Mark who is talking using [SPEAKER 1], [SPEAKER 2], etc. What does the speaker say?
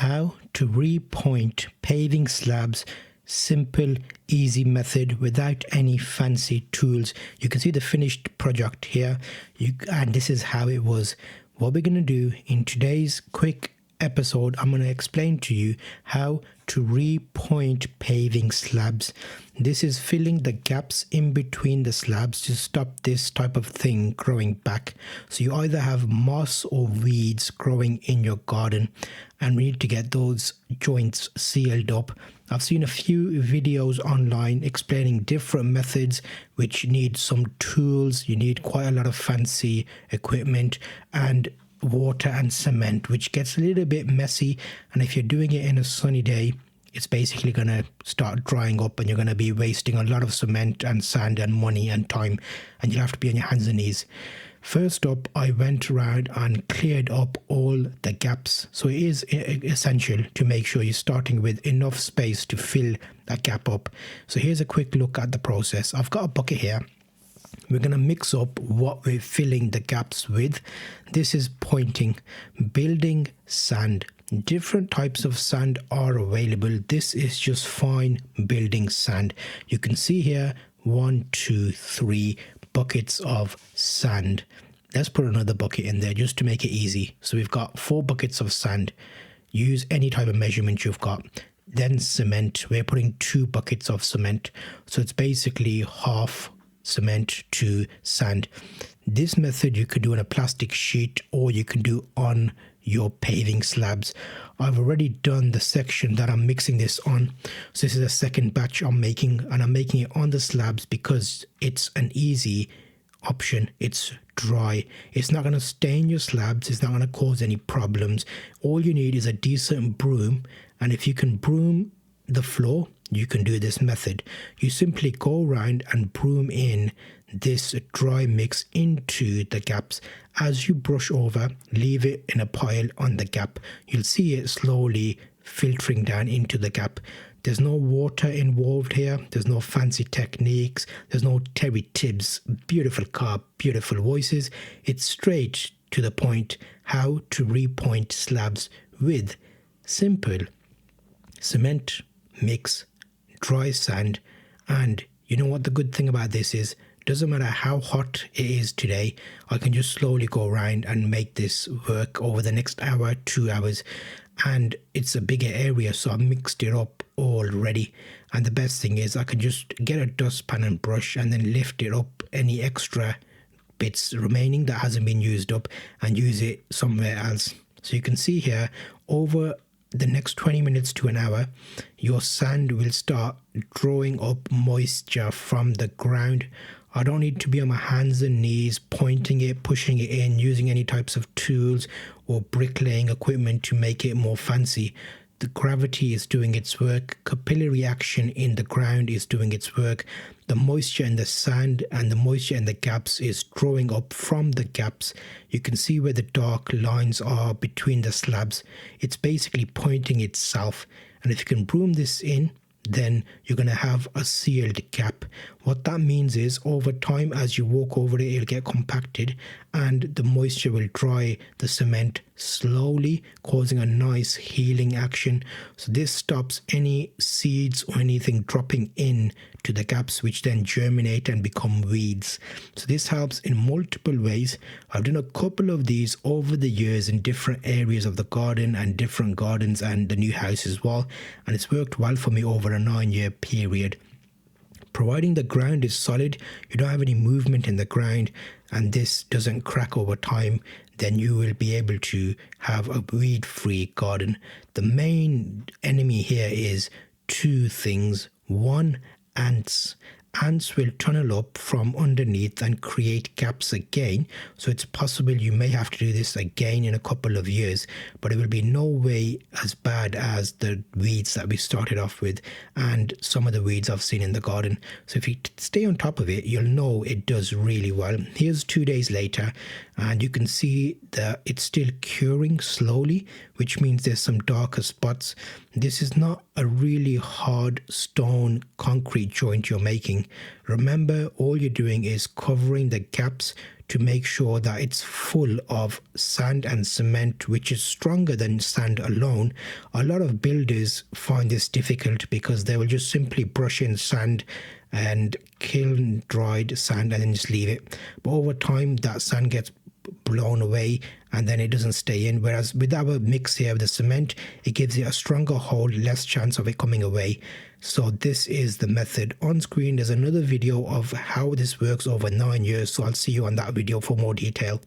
[SPEAKER 1] how to repoint paving slabs, simple, easy method without any fancy tools. You can see the finished project here, and this is how it was. What we're going to do in today's quick episode, I'm going to explain to you how to repoint paving slabs. This is filling the gaps in between the slabs to stop this type of thing growing back. So you either have moss or weeds growing in your garden, and we need to get those joints sealed up. I've seen a few videos online explaining different methods which need some tools. You need quite a lot of fancy equipment and water and cement, which gets a little bit messy, and if you're doing it in a sunny day, it's basically going to start drying up and you're going to be wasting a lot of cement and sand and money and time, and you'll have to be on your hands and knees. First up, I went around and cleared up all the gaps. So it is essential to make sure you're starting with enough space to fill that gap up. So here's a quick look at the process. I've got a bucket here. We're going to mix up what we're filling the gaps with. This is pointing, building sand. Different types of sand are available. This is just fine building sand. You can see here 1, 2, 3 buckets of sand. Let's put another bucket in there just to make it easy. So we've got 4 buckets of sand. Use any type of measurement you've got. Then cement. We're putting 2 buckets of cement. So it's basically half cement to sand. This method you could do on a plastic sheet or you can do on your paving slabs. I've already done the section that I'm mixing this on. So this is a second batch I'm making, and I'm making it on the slabs because it's an easy option. It's dry. It's not going to stain your slabs. It's not going to cause any problems. All you need is a decent broom, and if you can broom the floor, you can do this method. You simply go around and broom in this dry mix into the gaps. As you brush over, leave it in a pile on the gap. You'll see it slowly filtering down into the gap. There's no water involved here. There's no fancy techniques. There's no Terry Tibbs, beautiful car, beautiful voices. It's straight to the point how to repoint slabs with simple cement mix, dry sand. And you know what the good thing about this is? Doesn't matter how hot it is today, I can just slowly go around and make this work over the next hour, 2 hours. And it's a bigger area, so I mixed it up already. And the best thing is I can just get a dustpan and brush and then lift it up, any extra bits remaining that hasn't been used up, and use it somewhere else. So you can see here, over the next 20 minutes to an hour, your sand will start drawing up moisture from the ground. I don't need to be on my hands and knees pointing it, pushing it in, using any types of tools or bricklaying equipment to make it more fancy. The gravity is doing its work. Capillary action in the ground is doing its work. The moisture in the sand and the moisture in the gaps is drawing up from the gaps. You can see where the dark lines are between the slabs. It's basically pointing itself. And if you can broom this in, then you're going to have a sealed gap. What that means is over time, as you walk over it, it'll get compacted and the moisture will dry the cement slowly, causing a nice healing action. So this stops any seeds or anything dropping in to the gaps, which then germinate and become weeds. So this helps in multiple ways. I've done a couple of these over the years in different areas of the garden and different gardens and the new house as well, and it's worked well for me over a 9-year period. Providing the ground is solid, you don't have any movement in the ground, and this doesn't crack over time, then you will be able to have a weed-free garden. The main enemy here is 2 things. 1, ants. Ants will tunnel up from underneath and create gaps again. So it's possible you may have to do this again in a couple of years, but it will be no way as bad as the weeds that we started off with and some of the weeds I've seen in the garden. So if you stay on top of it, you'll know it does really well. Here's 2 days later, and you can see that it's still curing slowly, which means there's some darker spots. This is not a really hard stone concrete joint you're making. Remember, all you're doing is covering the gaps to make sure that it's full of sand and cement, which is stronger than sand alone. A lot of builders find this difficult because they will just simply brush in sand and kiln dried sand and then just leave it. But over time, that sand gets blown away and then it doesn't stay in, whereas with our mix here with the cement, it gives it a stronger hold, less chance of it coming away. So this is the method. On screen there's another video of how this works over 9 years, so I'll see you on that video for more detail.